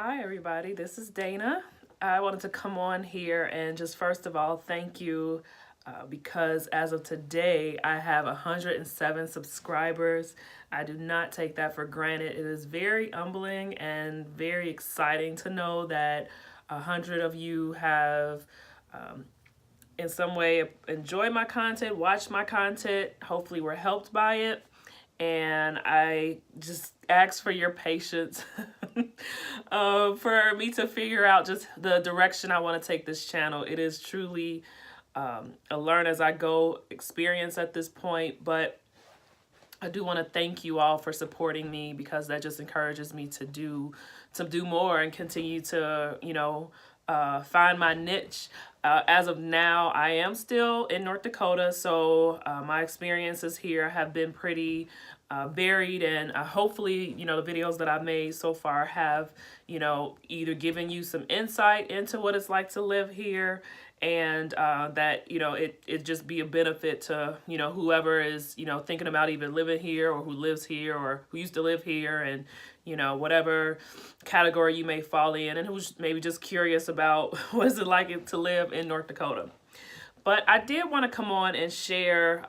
Hi, everybody. This is Dana. I wanted to come on here and just first of all, thank you because as of today, I have 107 subscribers. I do not take that for granted. It is very humbling and very exciting to know that 100 of you have in some way enjoyed my content, watched my content, hopefully were helped by it. And I just ask for your patience for me to figure out just the direction I want to take this channel. It is truly a learn as I go experience at this point, but I do want to thank you all for supporting me because that just encourages me to do more and continue to find my niche. As of now, I am still in North Dakota, so my experiences here have been pretty varied, and hopefully, the videos that I've made so far have, either given you some insight into what it's like to live here, and that, it just be a benefit to, whoever is, thinking about even living here or who lives here or who used to live here, and, whatever category you may fall in, and who's maybe just curious about what is it like to live in North Dakota. But I did want to come on and share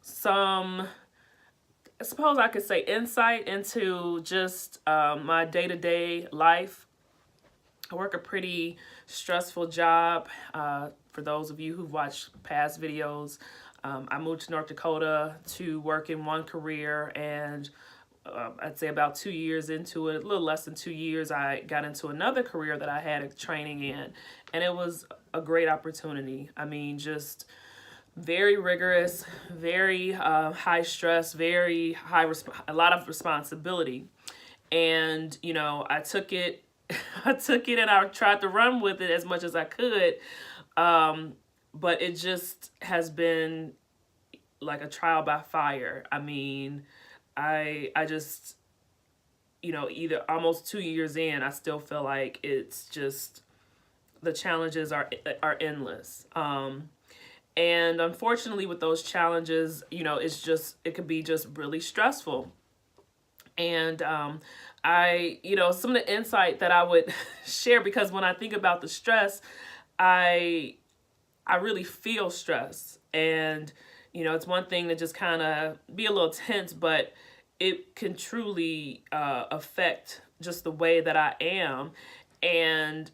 some, I suppose I could say, insight into just my day-to-day life. I work a pretty stressful job. For those of you who've watched past videos, I moved to North Dakota to work in one career, and I'd say about 2 years into it, a little less than 2 years, I got into another career that I had a training in, and it was a great opportunity. I mean, just very rigorous, very high stress, very a lot of responsibility. And, I took it, and I tried to run with it as much as I could. But it just has been like a trial by fire. I mean, I just, either almost 2 years in, I still feel like it's just, the challenges are endless. And unfortunately with those challenges, it could be just really stressful. And some of the insight that I would share, because when I think about the stress, I really feel stress. And, it's one thing to just kind of be a little tense, but it can truly affect just the way that I am. And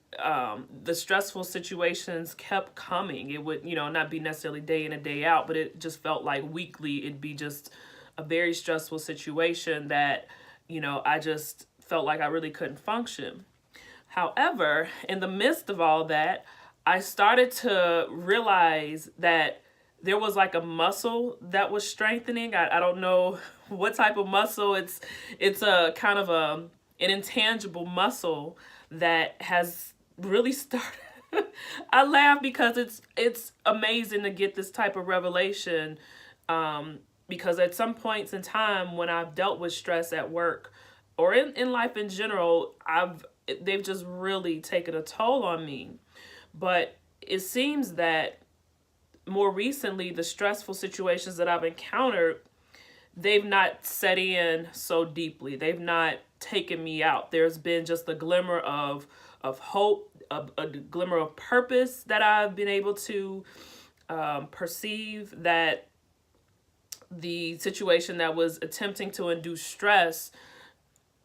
the stressful situations kept coming. It would, not be necessarily day in and day out, but it just felt like weekly it'd be just a very stressful situation that, I just felt like I really couldn't function. However, in the midst of all that, I started to realize that there was like a muscle that was strengthening. I don't know what type of muscle. It's a kind of an intangible muscle that has really started. I laugh because it's amazing to get this type of revelation, because at some points in time when I've dealt with stress at work or in life in general, they've just really taken a toll on me. But it seems that more recently, the stressful situations that I've encountered, they've not set in so deeply. They've not taken me out. There's been just a glimmer of hope, a glimmer of purpose that I've been able to perceive, that the situation that was attempting to induce stress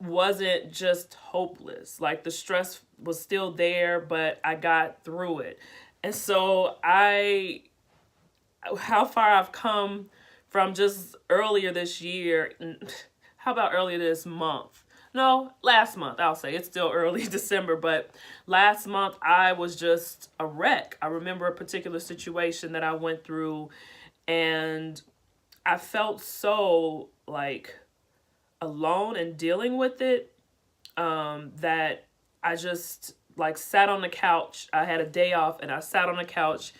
wasn't just hopeless. Like, the stress was still there, but I got through it. And so how far I've come from just earlier this year. How about earlier this month? No, last month, I'll say. It's still early December, but last month I was just a wreck. I remember a particular situation that I went through, and I felt so like alone in dealing with it, that I just like sat on the couch. I had a day off and I sat on the couch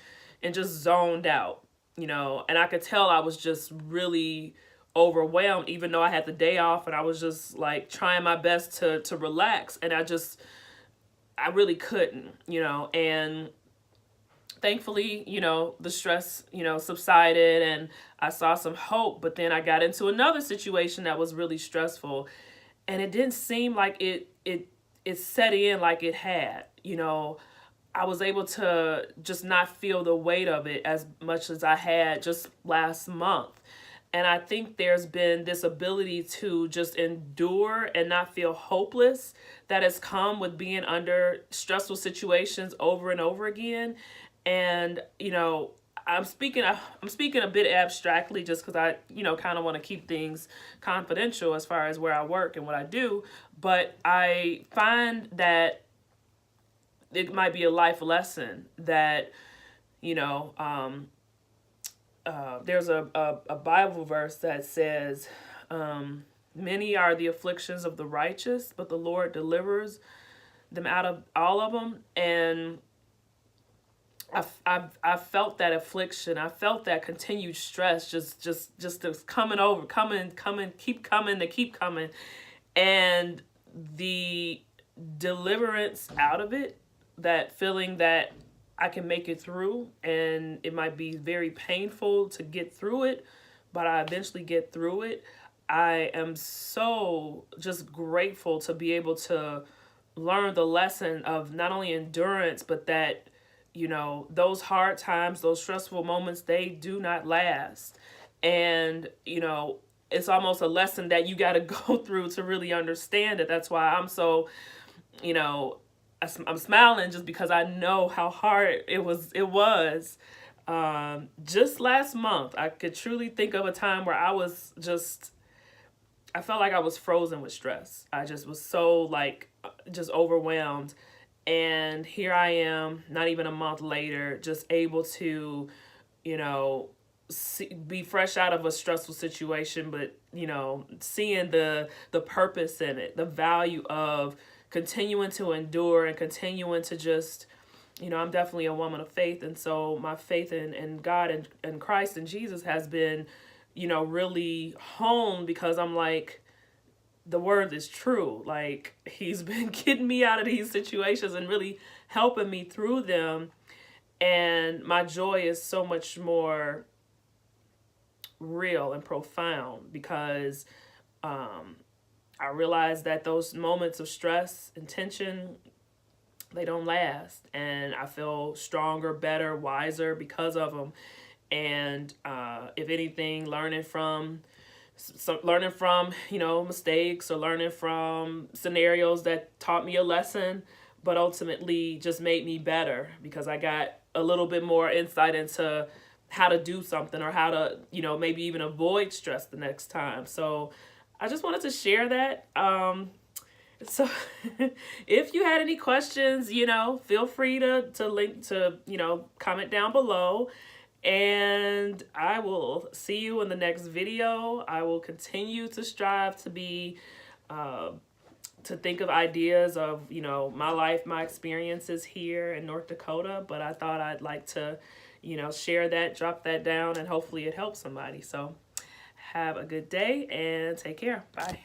and just zoned out, and I could tell I was just really overwhelmed, even though I had the day off, and I was just like trying my best to relax, and I really couldn't, and thankfully, the stress, subsided, and I saw some hope. But then I got into another situation that was really stressful, and it didn't seem like it it set in like it had, you know, I was able to just not feel the weight of it as much as I had just last month. And I think there's been this ability to just endure and not feel hopeless that has come with being under stressful situations over and over again. And, you know, I'm speaking a bit abstractly just because I, you know, kind of want to keep things confidential as far as where I work and what I do. But I find that it might be a life lesson that, you know, there's a Bible verse that says, many are the afflictions of the righteous, but the Lord delivers them out of all of them. And I felt that affliction. I felt that continued stress, just coming, keep coming. And the deliverance out of it, that feeling that I can make it through, and it might be very painful to get through it, but I eventually get through it. I am so just grateful to be able to learn the lesson of not only endurance, but that, you know, those hard times, those stressful moments, they do not last. And, you know, it's almost a lesson that you got to go through to really understand it. That's why I'm so, you know, I'm smiling just because I know how hard it was. Just last month, I could truly think of a time where I felt like I was frozen with stress. I just was so like, just overwhelmed. And here I am, not even a month later, just able to, you know, be fresh out of a stressful situation, but, you know, seeing the purpose in it, the value of continuing to endure and continuing to just, you know, I'm definitely a woman of faith. And so my faith in God and Christ and Jesus has been, you know, really honed, because I'm like, the word is true. Like, he's been getting me out of these situations and really helping me through them. And my joy is so much more real and profound because I realize that those moments of stress and tension, they don't last. And I feel stronger, better, wiser because of them. And if anything, learning from, you know, mistakes, or learning from scenarios that taught me a lesson, but ultimately just made me better because I got a little bit more insight into how to do something, or how to, you know, maybe even avoid stress the next time. So I just wanted to share that. So if you had any questions, you know, feel free to link to, you know, comment down below. And I will see you in the next video. I will continue to strive to be, to think of ideas of, you know, my life, my experiences here in North Dakota. But I thought I'd like to, you know, share that, drop that down, and hopefully it helps somebody. So have a good day and take care. Bye.